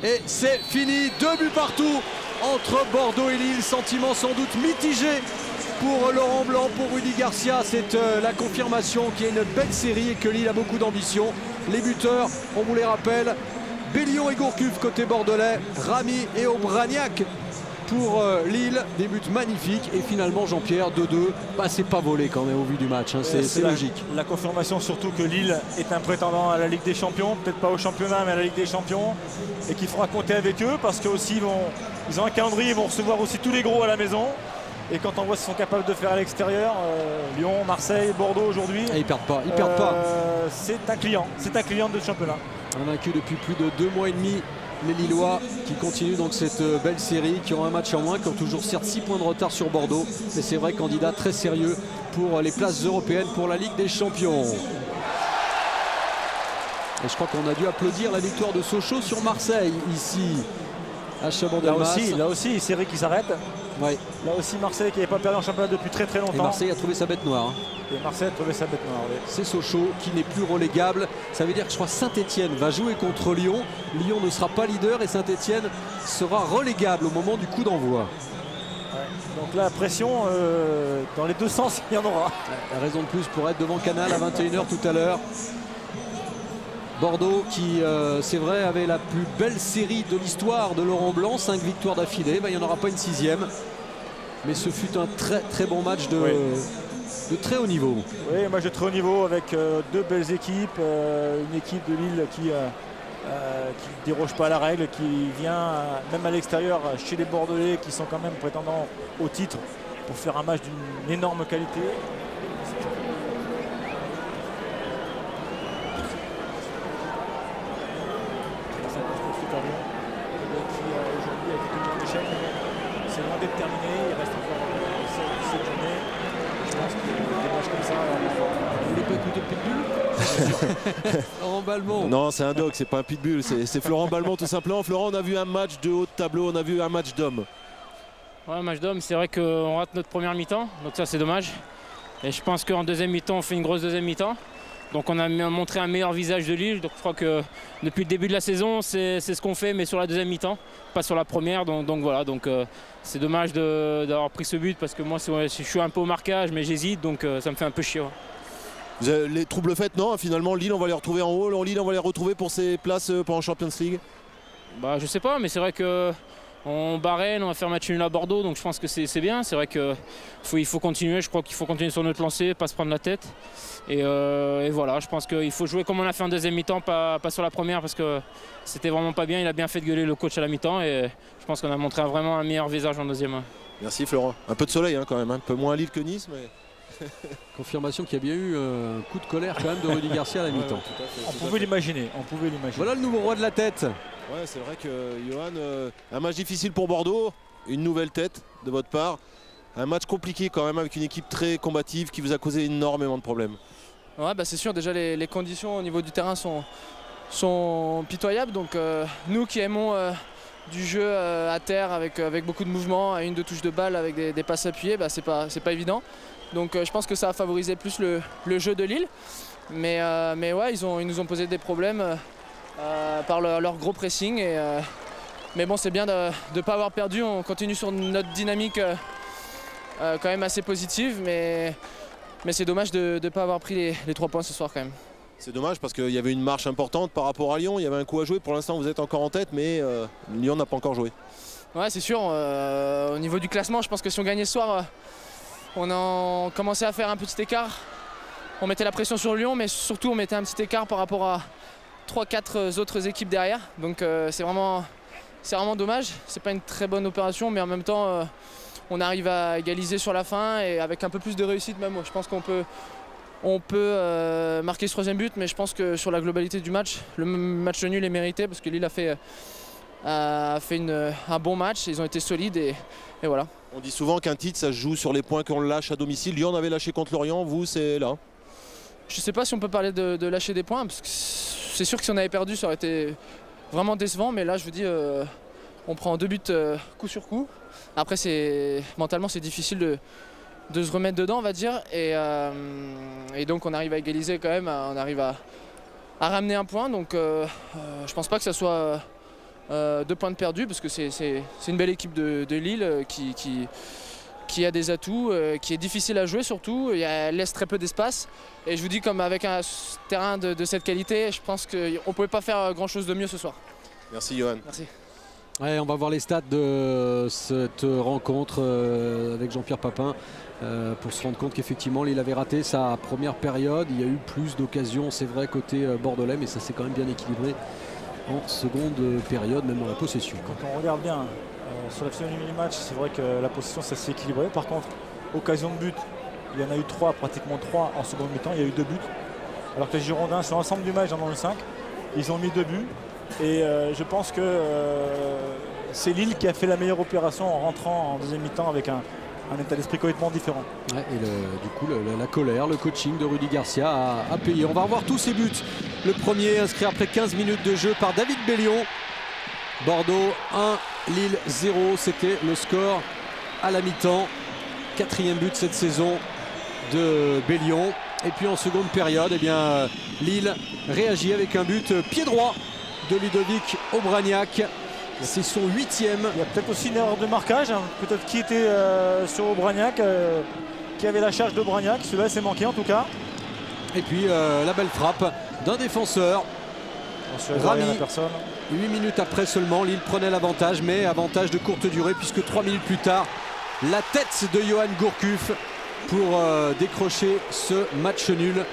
Et c'est fini, 2 buts partout entre Bordeaux et Lille. Sentiment sans doute mitigé pour Laurent Blanc, pour Rudy Garcia. C'est la confirmation qu'il y a une belle série et que Lille a beaucoup d'ambition. Les buteurs, on vous les rappelle, Bellion et Gourcuff côté bordelais, Rami et Aubragnac pour Lille. Des buts magnifiques et finalement Jean-Pierre 2-2. Bah, c'est pas volé quand même au vu du match, hein. C'est logique. La confirmation surtout que Lille est un prétendant à la Ligue des Champions, peut-être pas au championnat mais à la Ligue des Champions, et qu'il faudra compter avec eux parce que aussi ils ont un calendrier, ils vont recevoir aussi tous les gros à la maison. Et quand on voit ce qu'ils sont capables de faire à l'extérieur, Lyon, Marseille, Bordeaux aujourd'hui, ils perdent pas, ils perdent pas. C'est un client de championnat. Invaincu depuis plus de 2 mois et demi, les Lillois qui continuent donc cette belle série, qui ont un match en moins, qui ont toujours certes 6 points de retard sur Bordeaux. Mais c'est vrai, candidat très sérieux pour les places européennes pour la Ligue des Champions. Et je crois qu'on a dû applaudir la victoire de Sochaux sur Marseille ici à Chabandelmas. Là aussi, série qui s'arrête. Ouais. Là aussi, Marseille qui n'avait pas perdu en championnat depuis très longtemps. Et Marseille a trouvé sa bête noire. Et Marseille a trouvé sa bête noire, oui. C'est Sochaux qui n'est plus relégable. Ça veut dire que je crois Saint-Etienne va jouer contre Lyon. Lyon ne sera pas leader et Saint-Etienne sera relégable au moment du coup d'envoi. Ouais. Donc la pression, dans les deux sens, il y en aura. Raison de plus pour être devant Canal à 21 h tout à l'heure. Bordeaux qui, c'est vrai, avait la plus belle série de l'histoire de Laurent Blanc, 5 victoires d'affilée. Ben, il n'y en aura pas une 6e. Mais ce fut un très bon match de très haut niveau. Oui, match de très haut niveau avec 2 belles équipes. Une équipe de Lille qui déroge pas à la règle, qui vient même à l'extérieur chez les Bordelais qui sont quand même prétendants au titre pour faire un match d'une énorme qualité. C'est loin d'être terminé, il reste encore 7 journées. Je pense que des matchs comme ça. Vous voulez pas écouter le pitbull? Florent Balmont. Non, c'est un dog, c'est pas un pitbull, c'est Florent Balmont tout simplement. Florent, on a vu un match de haut de tableau, on a vu un match d'homme. Ouais, match d'homme, c'est vrai qu'on rate notre première mi-temps, donc ça c'est dommage. Et je pense qu'en deuxième mi-temps, on fait une grosse deuxième mi-temps. Donc on a montré un meilleur visage de Lille. Donc je crois que depuis le début de la saison, c'est ce qu'on fait, mais sur la deuxième mi-temps, pas sur la première. Donc voilà, c'est dommage d'avoir pris ce but parce que moi je suis un peu au marquage, mais j'hésite, donc ça me fait un peu chier. Vous avez les troubles faits, non? Finalement, Lille, on va les retrouver en haut. Lille, on va les retrouver pour ses places pour en Champions League. Bah, je sais pas, mais c'est vrai que on barrène, on va faire match nul à Bordeaux, donc je pense que c'est bien. C'est vrai qu'il faut continuer, je crois qu'il faut continuer sur notre lancée, pas se prendre la tête. Et voilà, je pense qu'il faut jouer comme on a fait en deuxième mi-temps, pas sur la première, parce que c'était vraiment pas bien. Il a bien fait de gueuler le coach à la mi-temps et je pense qu'on a montré vraiment un meilleur visage en deuxième. Merci Florent. Un peu de soleil quand même, un peu moins à Lille que Nice, mais... Confirmation qu'il y a bien eu un coup de colère quand même de Rudy Garcia à la mi-temps. On pouvait l'imaginer, Voilà le nouveau roi de la tête. Ouais, c'est vrai que Johan, un match difficile pour Bordeaux, une nouvelle tête de votre part. Un match compliqué quand même avec une équipe très combative qui vous a causé énormément de problèmes. Ouais, bah c'est sûr, déjà les conditions au niveau du terrain sont pitoyables. Donc nous qui aimons du jeu à terre avec beaucoup de mouvements, à 1-2 touches de balle avec des passes appuyées, bah, c'est pas évident. Donc je pense que ça a favorisé plus le jeu de Lille. Mais ouais, ils nous ont posé des problèmes par leur gros pressing. Mais bon, c'est bien de ne pas avoir perdu. On continue sur notre dynamique quand même assez positive. Mais c'est dommage de ne pas avoir pris les 3 points ce soir quand même. C'est dommage parce qu'il y avait une marche importante par rapport à Lyon. Il y avait un coup à jouer. Pour l'instant, vous êtes encore en tête, mais Lyon n'a pas encore joué. Ouais, c'est sûr. Au niveau du classement, je pense que si on gagnait ce soir, on a commencé à faire un petit écart. On mettait la pression sur Lyon, mais surtout on mettait un petit écart par rapport à 3-4 autres équipes derrière. Donc c'est vraiment dommage. C'est pas une très bonne opération, mais en même temps, on arrive à égaliser sur la fin et avec un peu plus de réussite même. Je pense qu'on peut marquer ce 3e but, mais je pense que sur la globalité du match, le match nul est mérité parce que Lille a fait un bon match. Ils ont été solides et voilà. On dit souvent qu'un titre, ça se joue sur les points qu'on lâche à domicile. Lyon avait lâché contre Lorient, vous, c'est là. Je ne sais pas si on peut parler de lâcher des points, parce que c'est sûr que si on avait perdu, ça aurait été vraiment décevant. Mais là, je vous dis, on prend 2 buts coup sur coup. Après, mentalement, c'est difficile de se remettre dedans, on va dire. Et donc, on arrive à égaliser quand même. On arrive à ramener un point. Donc, je ne pense pas que ça soit 2 points de perdus parce que c'est une belle équipe de Lille qui a des atouts, qui est difficile à jouer surtout, elle laisse très peu d'espace. Et je vous dis, comme avec un terrain de cette qualité, je pense qu'on ne pouvait pas faire grand chose de mieux ce soir. Merci Johan. Merci. Ouais, on va voir les stats de cette rencontre avec Jean-Pierre Papin pour se rendre compte qu'effectivement Lille avait raté sa première période. Il y a eu plus d'occasions, c'est vrai, côté bordelais, mais ça s'est quand même bien équilibré en seconde période, même dans la possession. Quand on regarde bien sur la physionomie du match, c'est vrai que la possession ça s'est équilibré. Par contre, occasion de but, il y en a eu 3, pratiquement 3 en seconde mi-temps, il y a eu 2 buts. Alors que les Girondins, sur l'ensemble du match, en ont eu 5. Ils ont mis 2 buts. Et je pense que c'est Lille qui a fait la meilleure opération en rentrant en deuxième mi-temps avec un état d'esprit complètement différent. Ouais, et du coup, la colère, le coaching de Rudy Garcia a payé. On va revoir tous ces buts. Le premier inscrit après 15 minutes de jeu par David Bellion. Bordeaux 1, Lille 0. C'était le score à la mi-temps. 4e but cette saison de Bellion. Et puis en seconde période, eh bien, Lille réagit avec un but pied droit de Ludovic Obraniak. C'est son 8e. Il y a peut-être aussi une erreur de marquage, hein. Peut-être qui était sur Obraniak, qui avait la charge d'Obraniak. Celui-là s'est manqué en tout cas. Et puis la belle frappe d'un défenseur. Rami, 8 minutes après seulement, Lille prenait l'avantage, mais avantage de courte durée puisque 3 minutes plus tard, la tête de Johan Gourcuff pour décrocher ce match nul.